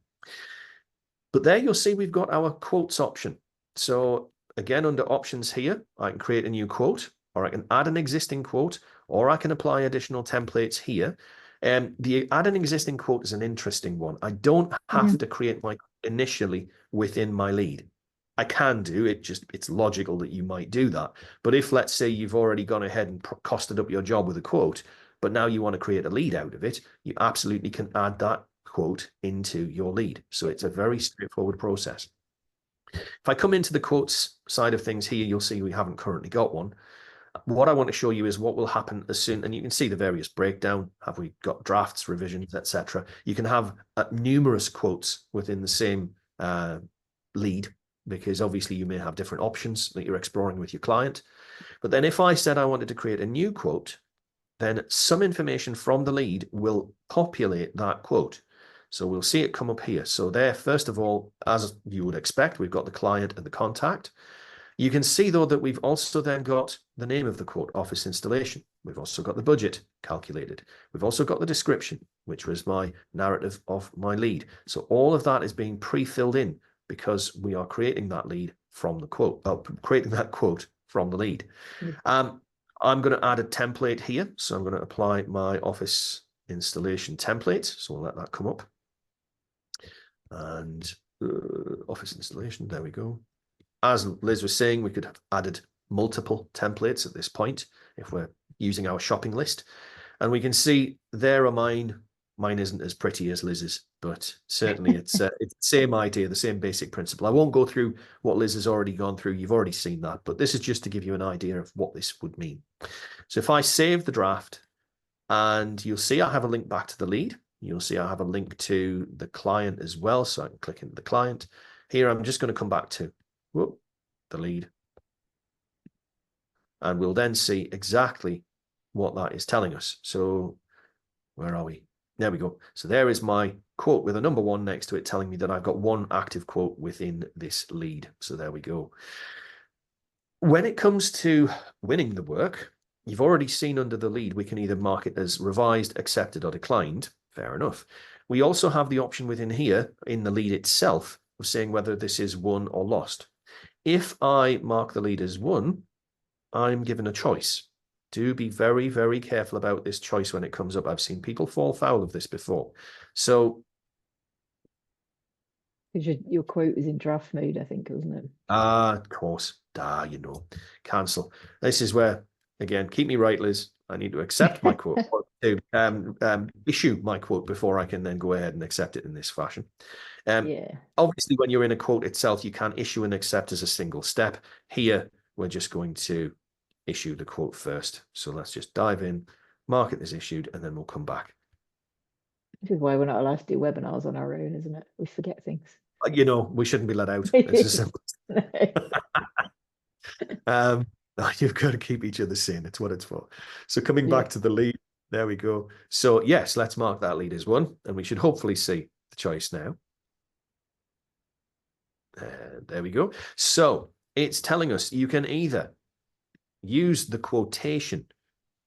But there you'll see we've got our quotes option. So again, under options here, I can create a new quote, or I can add an existing quote, or I can apply additional templates here. The add an existing quote is an interesting one. I don't have to create my initially within my lead. I can do it, it's logical that you might do that. But if, let's say, you've already gone ahead and costed up your job with a quote, but now you want to create a lead out of it, you absolutely can add that quote into your lead. So it's a very straightforward process. If I come into the quotes side of things here, you'll see we haven't currently got one. What I want to show you is what will happen as soon, and you can see the various breakdown. Have we got drafts, revisions, etc.? You can have numerous quotes within the same lead, because obviously you may have different options that you're exploring with your client. But then if I said I wanted to create a new quote, then some information from the lead will populate that quote. So we'll see it come up here. So there, first of all, as you would expect, we've got the client and the contact. You can see, though, that we've also then got the name of the quote, office installation. We've also got the budget calculated. We've also got the description, which was my narrative of my lead. So all of that is being pre-filled in because we are creating that lead from the quote, creating that quote from the lead. I'm going to add a template here. So I'm going to apply my office installation template. So we'll let that come up. And office installation, there we go. As Liz was saying, we could have added multiple templates at this point if we're using our shopping list. And we can see there are mine. Mine isn't as pretty as Liz's, but certainly it's the same idea, the same basic principle. I won't go through what Liz has already gone through. You've already seen that, but this is just to give you an idea of what this would mean. So if I save the draft, and you'll see I have a link back to the lead. You'll see I have a link to the client as well. So I can click into the client. Here, I'm just going to come back to the lead. And we'll then see exactly what that is telling us. So where are we? There we go. So there is my quote with a number 1 next to it telling me that I've got one active quote within this lead. So there we go. When it comes to winning the work, you've already seen under the lead, we can either mark it as revised, accepted, or declined. Fair enough. We also have the option within here in the lead itself of saying whether this is won or lost. If I mark the lead as won, I'm given a choice. Do be very, very careful about this choice when it comes up. I've seen people fall foul of this before. So, because your quote is in draft mode, I think, wasn't it? Of course. You know, cancel. This is where, again, keep me right, Liz. I need to accept my quote, or to issue my quote before I can then go ahead and accept it in this fashion. Yeah. Obviously, when you're in a quote itself, you can issue and accept as a single step. Here, we're just going to issue the quote first. So let's just dive in, mark it as issued, and then we'll come back. This is why we're not allowed to do webinars on our own, isn't it? We forget things. You know, we shouldn't be let out. It's as simple. You've got to keep each other sane. It's what it's for. So coming back to the lead, there we go. So yes, let's mark that lead as won, and we should hopefully see the choice now. There we go. So it's telling us you can either use the quotation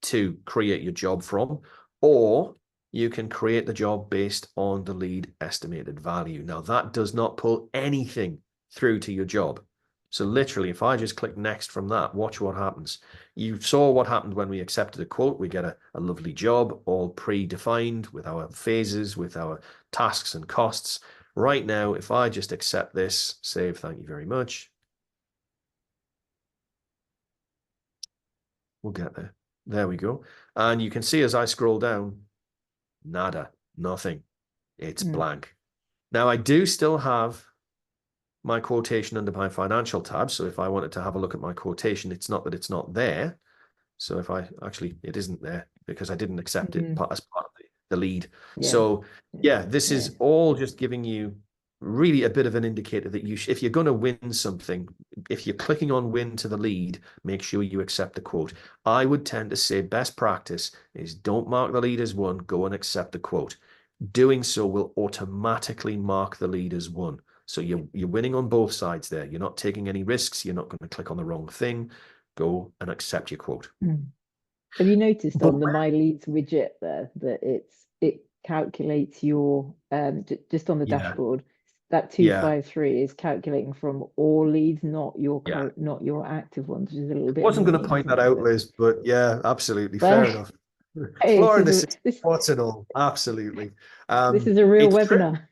to create your job from, or you can create the job based on the lead estimated value. Now, that does not pull anything through to your job. So literally, if I just click next from that, watch what happens. You saw what happened when we accepted a quote. We get a lovely job, all predefined with our phases, with our tasks and costs. Right now, if I just accept this, save, thank you very much. We'll get there. There we go. And you can see as I scroll down, nada, nothing. It's blank. Now, I do still have my quotation under my financial tab. So if I wanted to have a look at my quotation, it's not that it's not there. So if I actually, it isn't there because I didn't accept it as part of the lead. Yeah. So yeah, this is all just giving you really a bit of an indicator that if you're going to win something, if you're clicking on win to the lead, make sure you accept the quote. I would tend to say best practice is don't mark the lead as won, go and accept the quote. Doing so will automatically mark the lead as won. So you're winning on both sides there. You're not taking any risks. You're not going to click on the wrong thing. Go and accept your quote. Have you noticed on the My Leads widget there that it calculates your just on the dashboard, that 253 is calculating from all leads, not your current, not your active ones, which is a little bit. I wasn't going to point that out, Liz, but yeah, absolutely, fair enough. Exploring this what's it all, absolutely. This is a real webinar.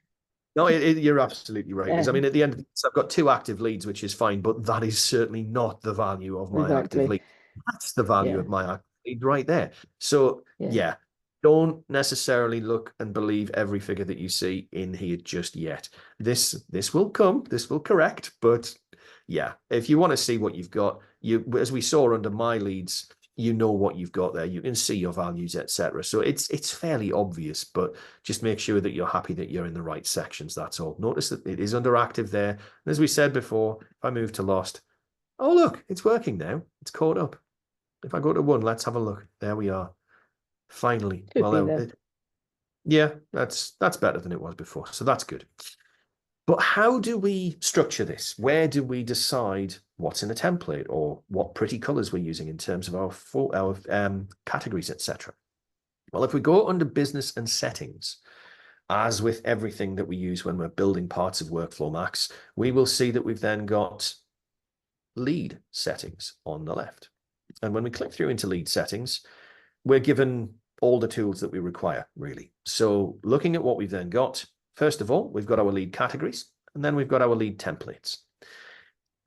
No, you're absolutely right. Because I mean, at the end, I've got 2 active leads, which is fine, but that is certainly not the value of my active lead. That's the value of my active lead right there. So yeah, don't necessarily look and believe every figure that you see in here just yet. This will come, this will correct, but yeah, if you want to see what you've got, as we saw under My Leads, you know what you've got there. You can see your values, etc. So it's fairly obvious, but just make sure that you're happy that you're in the right sections. That's all. Notice that it is under active there. And as we said before, if I move to lost, oh, look, it's working now. It's caught up. If I go to 1, let's have a look. There we are. Finally. Yeah, that's better than it was before. So that's good. But how do we structure this? Where do we decide what's in a template or what pretty colors we're using in terms of our categories, etc.? Well, if we go under business and settings, as with everything that we use when we're building parts of Workflow Max, we will see that we've then got lead settings on the left. And when we click through into lead settings, we're given all the tools that we require, really. So looking at what we've then got, first of all, we've got our lead categories, and then we've got our lead templates.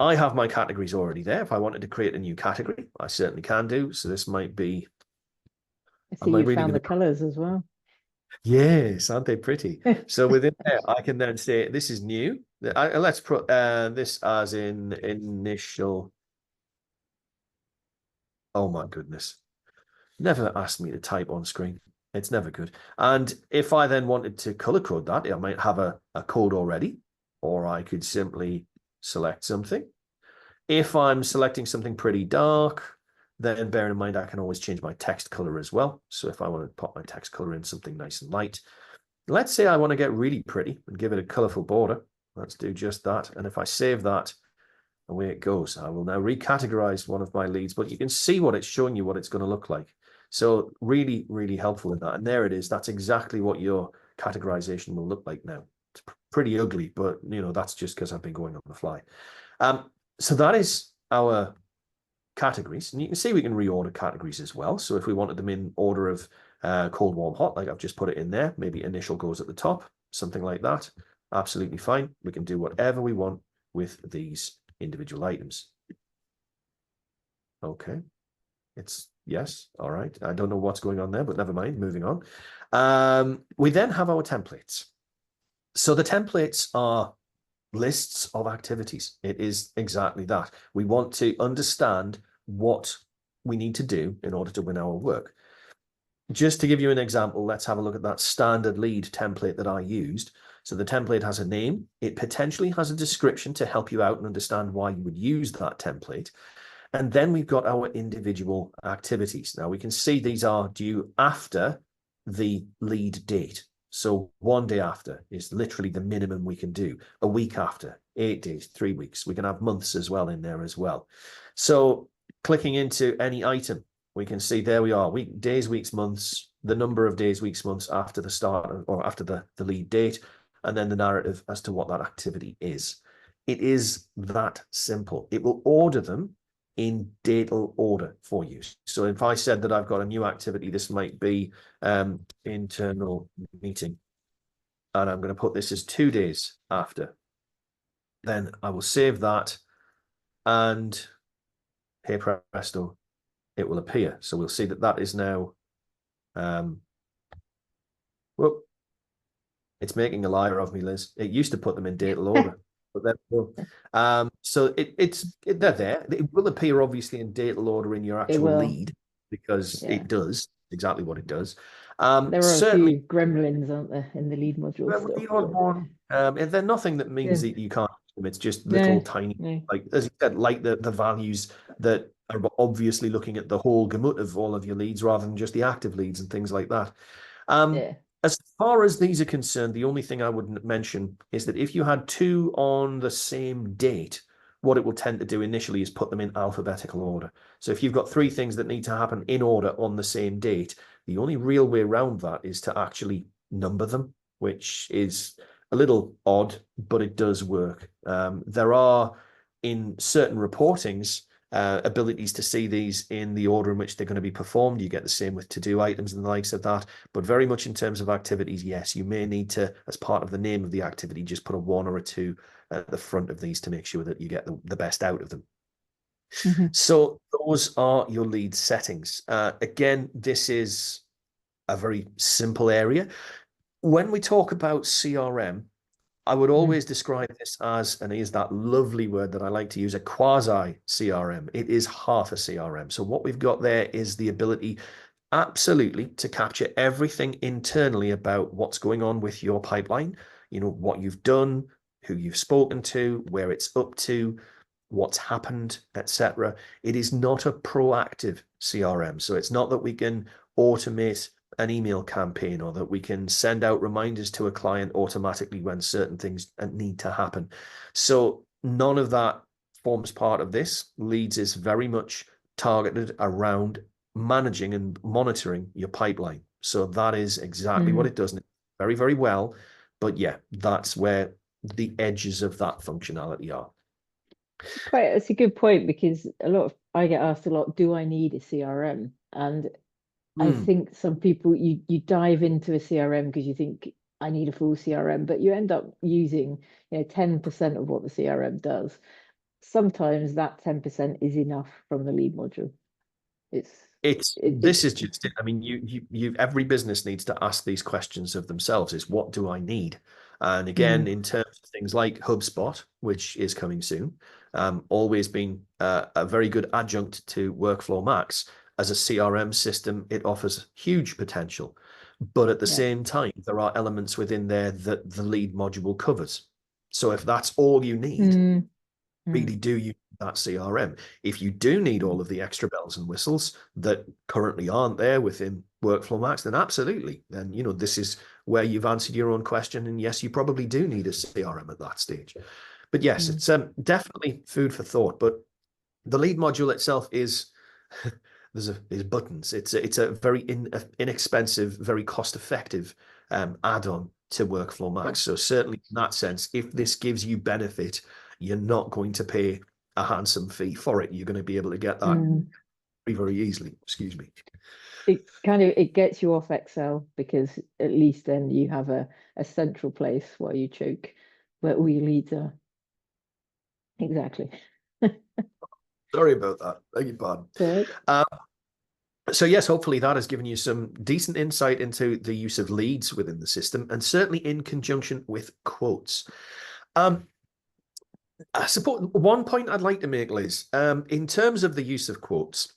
I have my categories already there. If I wanted to create a new category, I certainly can do. So this might be... I see you found the colors as well. Yes, aren't they pretty? So within there, I can then say, this is new. Let's put this as in initial... Oh my goodness. Never asked me to type on screen. It's never good. And if I then wanted to color code that, I might have a code already, or I could simply select something. If I'm selecting something pretty dark, then bear in mind I can always change my text color as well. So if I want to pop my text color in something nice and light, let's say I want to get really pretty and give it a colorful border. Let's do just that. And if I save that, away it goes. I will now recategorize one of my leads, but you can see what it's showing you, what it's going to look like. So really, really helpful in that. And there it is. That's exactly what your categorization will look like now. It's pretty ugly, but that's just because I've been going on the fly. So that is our categories. And you can see we can reorder categories as well. So if we wanted them in order of cold, warm, hot, like I've just put it in there, maybe initial goes at the top, something like that. Absolutely fine. We can do whatever we want with these individual items. Okay. Yes. All right. I don't know what's going on there, but never mind. Moving on. We then have our templates. So the templates are lists of activities. It is exactly that. We want to understand what we need to do in order to win our work. Just to give you an example, let's have a look at that standard lead template that I used. So the template has a name. It potentially has a description to help you out and understand why you would use that template. And then we've got our individual activities. Now we can see these are due after the lead date. So 1 day after is literally the minimum we can do. A week after 8 days, 3 weeks. We can have months as well in there as well. So clicking into any item, we can see there we are, days, weeks, months, the number of days, weeks, months after the start or after the lead date, and then the narrative as to what that activity is. It is that simple. It will order them in datal order for you. So if I said that I've got a new activity, this might be internal meeting, and I'm going to put this as 2 days after. Then I will save that, and hey presto, it will appear. So we'll see that that is now, whoop, it's making a liar of me, Liz. It used to put them in datal order, but there we go. So they're there. It will appear obviously in datal order in your actual lead, because it does exactly what it does. There are a few gremlins, aren't there, in the lead module still? And they're nothing that means that you can't. It's just little tiny, like as you said, like the values that are obviously looking at the whole gamut of all of your leads rather than just the active leads and things like that. As far as these are concerned, the only thing I would mention is that if you had 2 on the same date, what it will tend to do initially is put them in alphabetical order. So if you've got 3 things that need to happen in order on the same date, the only real way around that is to actually number them, which is a little odd, but it does work. There are, in certain reportings, abilities to see these in the order in which they're going to be performed. You get the same with to-do items and the likes of that. But very much in terms of activities, yes, you may need to, as part of the name of the activity, just put a 1 or a 2 at the front of these to make sure that you get the best out of them. So those are your lead settings. Again, this is a very simple area. When we talk about CRM, I would always describe this as, and here's that lovely word that I like to use, a quasi CRM. It is half a CRM. So what we've got there is the ability absolutely to capture everything internally about what's going on with your pipeline, what you've done, who you've spoken to, where it's up to, what's happened, etc. It is not a proactive CRM. So it's not that we can automate an email campaign or that we can send out reminders to a client automatically when certain things need to happen. So none of that forms part of this. Leads is very much targeted around managing and monitoring your pipeline. So that is exactly what it does very, very well. But yeah, that's where the edges of that functionality are. It's a good point, because I get asked a lot, do I need a CRM? And I think some people, you dive into a CRM because you think I need a full CRM, but you end up using 10% of what the CRM does. Sometimes that 10% is enough from the lead module. This is just it. I mean, every business needs to ask these questions of themselves: is what do I need? And again, in terms of things like HubSpot, which is coming soon, always been a very good adjunct to Workflow Max. As a CRM system, it offers huge potential. But at the same time, there are elements within there that the lead module covers. So if that's all you need, really do you need that CRM? If you do need all of the extra bells and whistles that currently aren't there within Workflow Max, then absolutely. Then, this is where you've answered your own question. And yes, you probably do need a CRM at that stage. But yes, it's definitely food for thought. But the lead module itself is... There's buttons. It's a very inexpensive, very cost-effective add-on to Workflow Max. So certainly in that sense, if this gives you benefit, you're not going to pay a handsome fee for it. You're going to be able to get that very, very easily. Excuse me. It gets you off Excel, because at least then you have a central place while you choke where all your leads are. Exactly. Sorry about that. Beg your pardon. So yes, hopefully that has given you some decent insight into the use of leads within the system, and certainly in conjunction with quotes. I suppose one point I'd like to make, Liz, in terms of the use of quotes,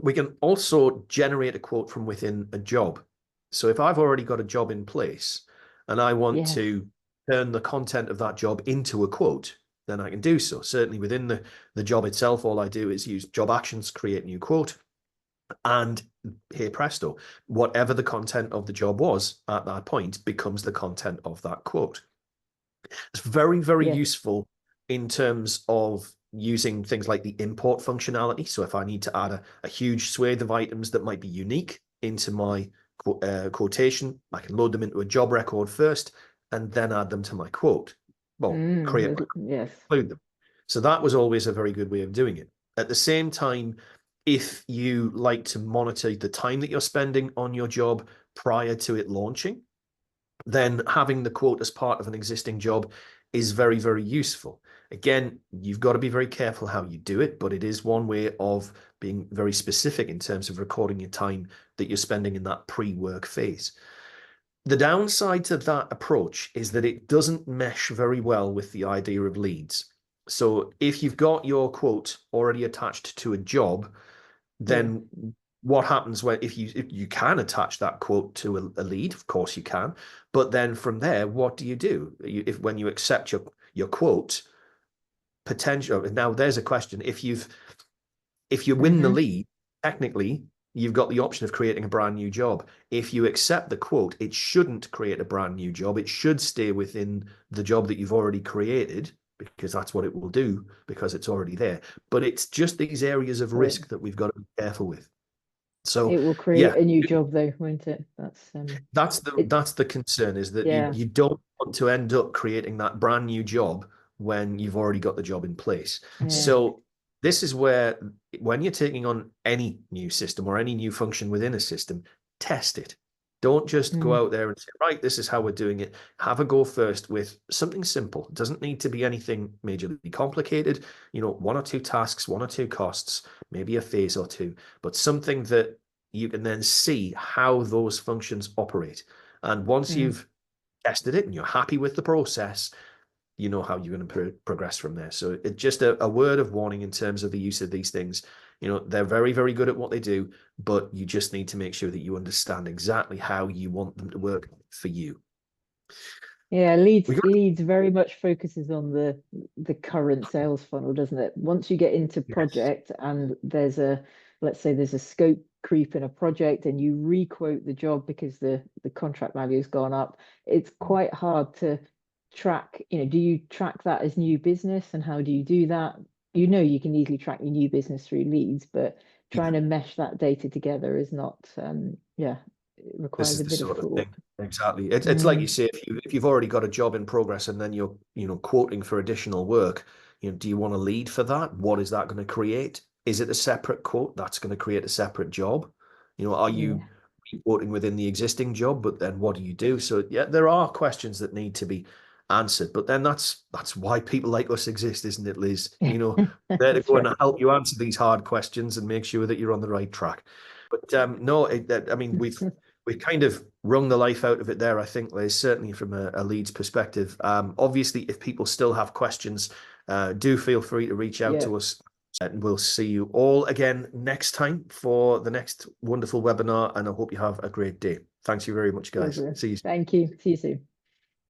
we can also generate a quote from within a job. So if I've already got a job in place and I want to turn the content of that job into a quote, then I can do so. Certainly within the job itself, all I do is use job actions, create new quote, and hey presto, whatever the content of the job was at that point becomes the content of that quote. It's very, very Yeah. useful in terms of using things like the import functionality. So if I need to add a huge swathe of items that might be unique into my quotation, I can load them into a job record first and then add them to my quote. Well, create my Yes. include them. So that was always a very good way of doing it. At the same time, if you like to monitor the time that you're spending on your job prior to it launching, then having the quote as part of an existing job is very, very useful. Again, you've got to be very careful how you do it, but it is one way of being very specific in terms of recording your time that you're spending in that pre-work phase. The downside to that approach is that it doesn't mesh very well with the idea of leads. So if you've got your quote already attached to a job, then what happens when if you can attach that quote to a lead? Of course you can, but then from there, what do you do? If when you accept your quote, potential. Now there's a question. If you win the lead, technically you've got the option of creating a brand new job. If you accept the quote, it shouldn't create a brand new job. It should stay within the job that you've already created, because that's what it will do, because it's already there. But it's just these areas of risk that we've got to be careful with. So it will create a new job though, won't it? That's the concern, is that you don't want to end up creating that brand new job when you've already got the job in place. So this is where, when you're taking on any new system or any new function within a system, test it. Don't just go out there and say, right, this is how we're doing it. Have a go first with something simple. It doesn't need to be anything majorly complicated. You know, 1 or 2 tasks, 1 or 2 costs, maybe a phase or 2, but something that you can then see how those functions operate. And once you've tested it and you're happy with the process, you know how you're going to progress from there. So it's just a word of warning in terms of the use of these things. You know, they're very, very good at what they do, but you just need to make sure that you understand exactly how you want them to work for you. Yeah, leads very much focuses on the current sales funnel, doesn't it? Once you get into project and let's say there's a scope creep in a project and you requote the job because the contract value has gone up, it's quite hard to track. You know, do you track that as new business, and how do you do that? You know, you can easily track your new business through leads, but trying to mesh that data together is not, it requires a bit of thought. Exactly. It's like you say, if you've already got a job in progress and then you're quoting for additional work, do you want a lead for that? What is that going to create? Is it a separate quote that's going to create a separate job? Are you quoting within the existing job, but then what do you do? So yeah, there are questions that need to be answered, but then that's why people like us exist, isn't it, Liz? There to go and help you answer these hard questions and make sure that you're on the right track. But no, I mean, we've kind of wrung the life out of it there, I think, Liz, certainly from a leads perspective. Obviously, if people still have questions, do feel free to reach out to us. And we'll see you all again next time for the next wonderful webinar. And I hope you have a great day. Thanks you very much, guys. See you soon. Thank you. See you soon.